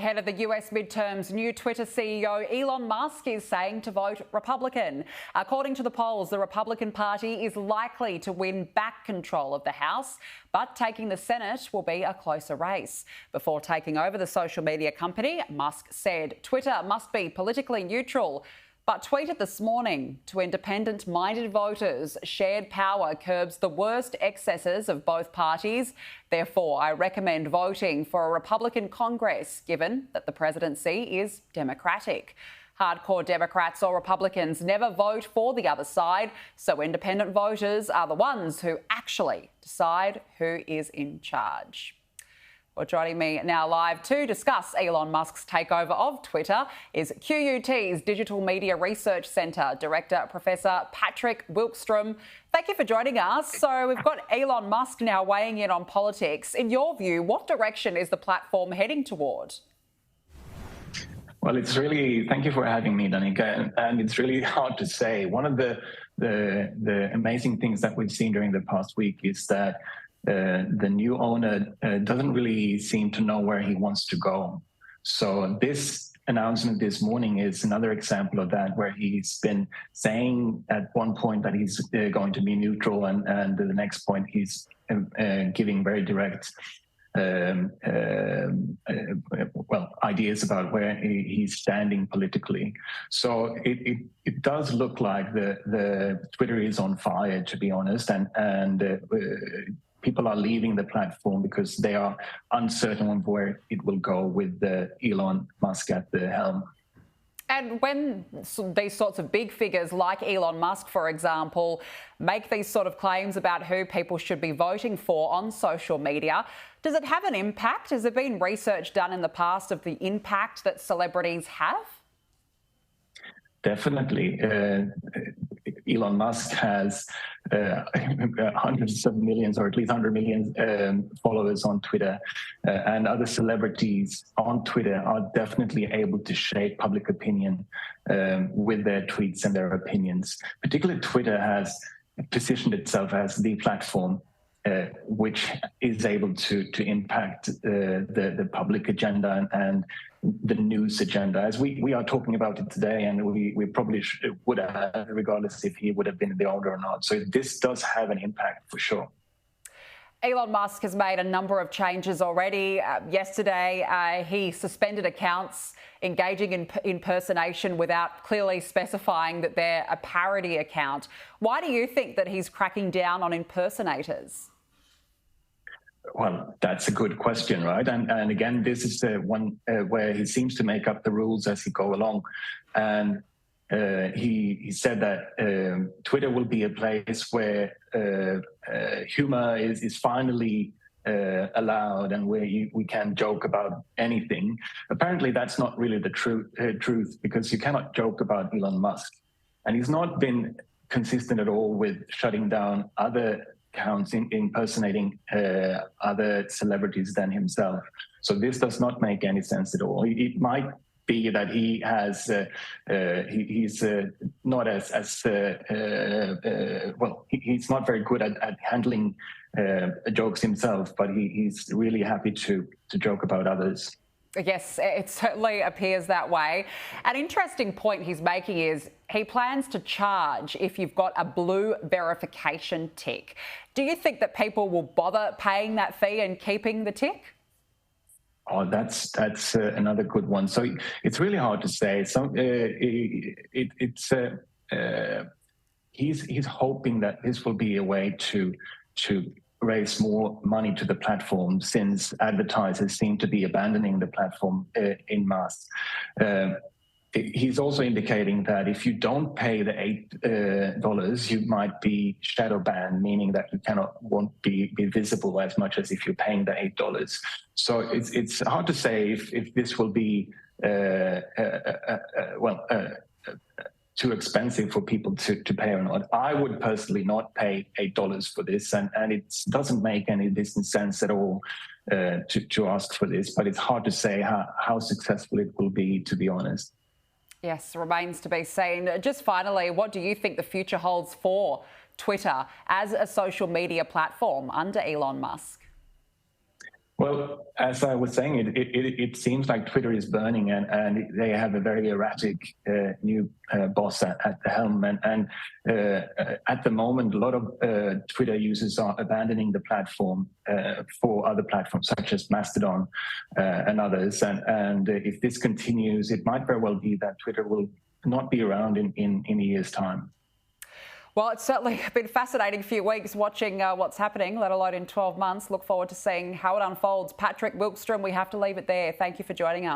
ahead of the US midterms, new Twitter CEO Elon Musk is saying to vote Republican. According to the polls, the Republican Party is likely to win back control of the House, but taking the Senate will be a closer race. Before taking over the social media company, Musk said Twitter must be politically neutral, but tweeted this morning to independent-minded voters, shared power curbs the worst excesses of both parties. Therefore, I recommend voting for a Republican Congress, given that the presidency is Democratic. Hardcore Democrats or Republicans never vote for the other side, so independent voters are the ones who actually decide who is in charge. Well, joining me now live to discuss Elon Musk's takeover of Twitter is QUT's Digital Media Research Centre Director, Professor Patrick Wikstrom. Thank you for joining us. So we've got Elon Musk now weighing in on politics. In your view, what direction is the platform heading toward? Well, thank you for having me, Danica, and it's really hard to say. One of the amazing things that we've seen during the past week is that the new owner doesn't really seem to know where he wants to go. So this announcement this morning is another example of that, where he's been saying at one point that he's going to be neutral, and the next point he's giving very direct ideas about where he's standing politically. So it does look like the Twitter is on fire, to be honest, and people are leaving the platform because they are uncertain of where it will go with Elon Musk at the helm. And when these sorts of big figures like Elon Musk, for example, make these sort of claims about who people should be voting for on social media, does it have an impact? Has there been research done in the past of the impact that celebrities have? Definitely. Elon Musk has hundreds of millions, or at least 100 million followers on Twitter, and other celebrities on Twitter are definitely able to shape public opinion with their tweets and their opinions. Particularly Twitter has positioned itself as the platform which is able to impact the public agenda and the news agenda, as we are talking about it today, and we probably would have, regardless if he would have been the owner or not. So this does have an impact for sure. Elon Musk has made a number of changes already. Yesterday, he suspended accounts engaging in impersonation without clearly specifying that they're a parody account. Why do you think that he's cracking down on impersonators? Well, that's a good question, right? And again, this is one where he seems to make up the rules as he go along. And he said that Twitter will be a place where humor is finally allowed, and where we can joke about anything. Apparently, that's not really the truth, because you cannot joke about Elon Musk. And he's not been consistent at all with shutting down other accounts impersonating other celebrities than himself. So this does not make any sense at all. It might be that he has he's not he's not very good at handling jokes himself, but he's really happy to joke about others. Yes, it certainly appears that way. An interesting point he's making is he plans to charge if you've got a blue verification tick. Do you think that people will bother paying that fee and keeping the tick? Oh, that's another good one. So it's really hard to say. So he's hoping that this will be a way to raise more money to the platform, since advertisers seem to be abandoning the platform in mass. He's also indicating that if you don't pay the $8, you might be shadow banned, meaning that you won't be visible as much as if you're paying the $8. So it's hard to say if this will be too expensive for people to pay or not. I would personally not pay $8 for this, and it doesn't make any business sense at all to ask for this. But it's hard to say how successful it will be, to be honest. Yes, remains to be seen. Just finally, what do you think the future holds for Twitter as a social media platform under Elon Musk? Well, as I was saying, it seems like Twitter is burning, and they have a very erratic new boss at the helm. And at the moment, a lot of Twitter users are abandoning the platform for other platforms such as Mastodon and others. And if this continues, it might very well be that Twitter will not be around in a year's time. Well, it's certainly been a fascinating few weeks watching what's happening, let alone in 12 months. Look forward to seeing how it unfolds. Patrick Wikstrom, we have to leave it there. Thank you for joining us.